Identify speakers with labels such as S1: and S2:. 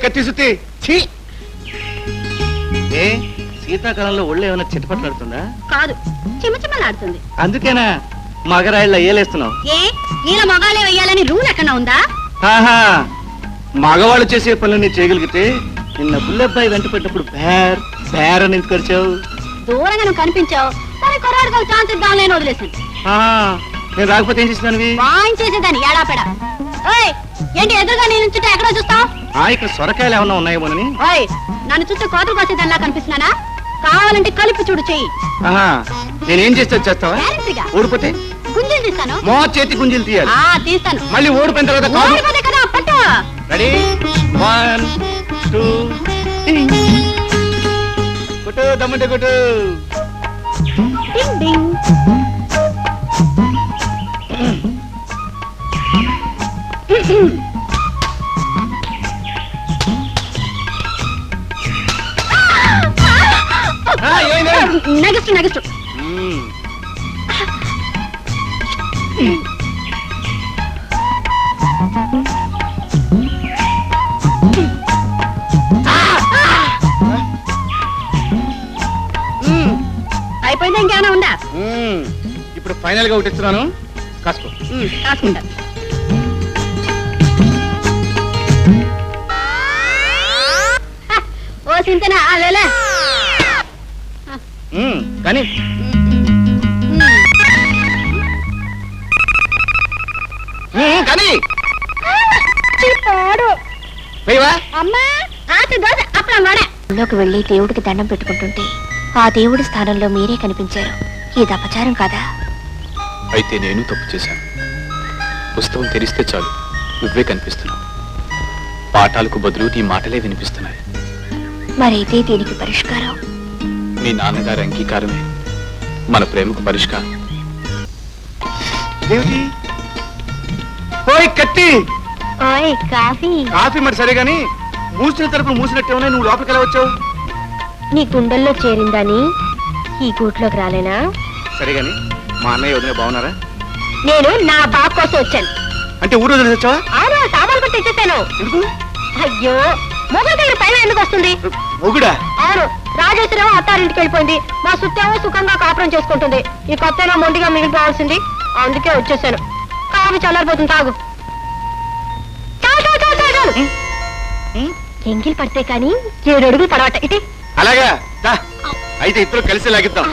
S1: కత్తి సుత్తి ఛీ! ఏ శీతాకాలంలో ఒళ్ళు ఏమైనా చిటపట్లాడుతుందా?
S2: కాదు, చిమ్మచిమ్మలాడుతుంది.
S1: అందుకేనా మగరాయిళ్ళ ఏలేస్తున్నావు?
S2: ఏ ఈల మగాలే వెయ్యాలని రూల్ ఎక్కడ ఉందా?
S1: ఆహా, మగవాళ్ళు చేసే పనులన్నీ చేయగలిగితే నిన్న బుల్లబ్బాయి వెంట పెట్టినప్పుడు బేర్ బేర్ అని ఎందుకు ఖర్చావు?
S2: దూరంగా నువ్వు కనిపించావు, సరే కొరాడుగా ఛాన్స్ ఇద్దాం నేను వదిలేసాను.
S1: నేను రాకపోతే ఏం చేసినాను?
S2: వాయించేసేదాన్ని ఏడాపెడా. ఓయ్ ఏంటి ఎదురుగా నేను నుంచుంటే ఎక్కడో చూస్తావు?
S1: ఇక్కడ సొరకాయలు ఏమన్నా ఉన్నాయేమోనని.
S2: ఓయ్ నన్ను చూస్తే కోతలు కోసేదానిలా కనిపిస్తున్నానా? కావాలంటే కలిపి చూడు చెయ్యి.
S1: నేనేం చేస్తే చేస్తావా? ఓడిపోతే
S2: గుంజీలు తీస్తాను.
S1: మో చేతి గుంజీలు తీయాలి.
S2: తీస్తాను.
S1: మళ్ళీ ఓడిపోయిన తర్వాత
S2: ఓడిపోతే కదా పట్టు.
S1: రెడీ 1 2 కొట్టు దమ్ముంటే కొట్టు.
S2: డింగ్ డింగ్. నెగస్ట్ నెగస్ట్. అయిపోయిందా ఇంకేమైనా ఉందా?
S1: ఇప్పుడు ఫైనల్ గా ఒకటిస్తున్నాను, కాసుకో.
S2: కాసుకుంటా. ఓ సింతనా అదేలే
S1: కానీ కానీ
S2: అమ్మా
S3: లోకి వెళ్ళి దేవుడికి దండం పెట్టుకుంటుంటే ఆ దేవుడి స్థానంలో మీరే కనిపించారు. ఇది అపచారం కాదా?
S4: అయితే నేను తప్పు చేశాను. పుస్తకం తెరిస్తే చాలు నువ్వే కనిపిస్తున్నావు. పాఠాలకు బదులు నీ మాటలే వినిపిస్తున్నాయి.
S3: మరైతే దీనికి పరిష్కారం
S4: మీ నాన్నగారి అంగీకారమే మన ప్రేమకు పరిష్కారం.
S1: కత్తి
S3: కాఫీ.
S1: కాఫీ మరి సరే గాని మూసిన తరపున మూసినట్టే ఉన్నాయి, నువ్వు లోపలికి ఎలా వచ్చావు?
S3: నీ గుండెల్లో చేరిందని ఈ గూట్లోకి రాలేనా?
S1: సరే గాని మా అన్నయ్య వదిన బాగున్నారా?
S3: నేను నా బాబు కోసం వచ్చాను.
S1: అంటే ఊరు వదిలి వచ్చావా?
S3: అవును, సామాన్లు కూడా తెచ్చేసాను.
S1: ఎందుకు?
S3: అయ్యో, మొగలు దగ్గర పైన ఎందుకు వస్తుంది?
S1: మొగుడా?
S3: అవును, రాజేశ్వరేమో అత్తారింటికి వెళ్ళిపోయింది, మా సుత్తేమో సుఖంగా కాపురం చేసుకుంటుంది. ఈ కొత్తైనా మొండిగా మిగిలిపోవాల్సింది, అందుకే వచ్చేసాను. కాఫీ చల్లారిపోతుంది, తాగు. ఎంగిల్ పడితే కానీ 7 అడుగులు పడవట. ఇది
S1: అలాగా అయితే ఇద్దరు కలిసి లాగిద్దాం.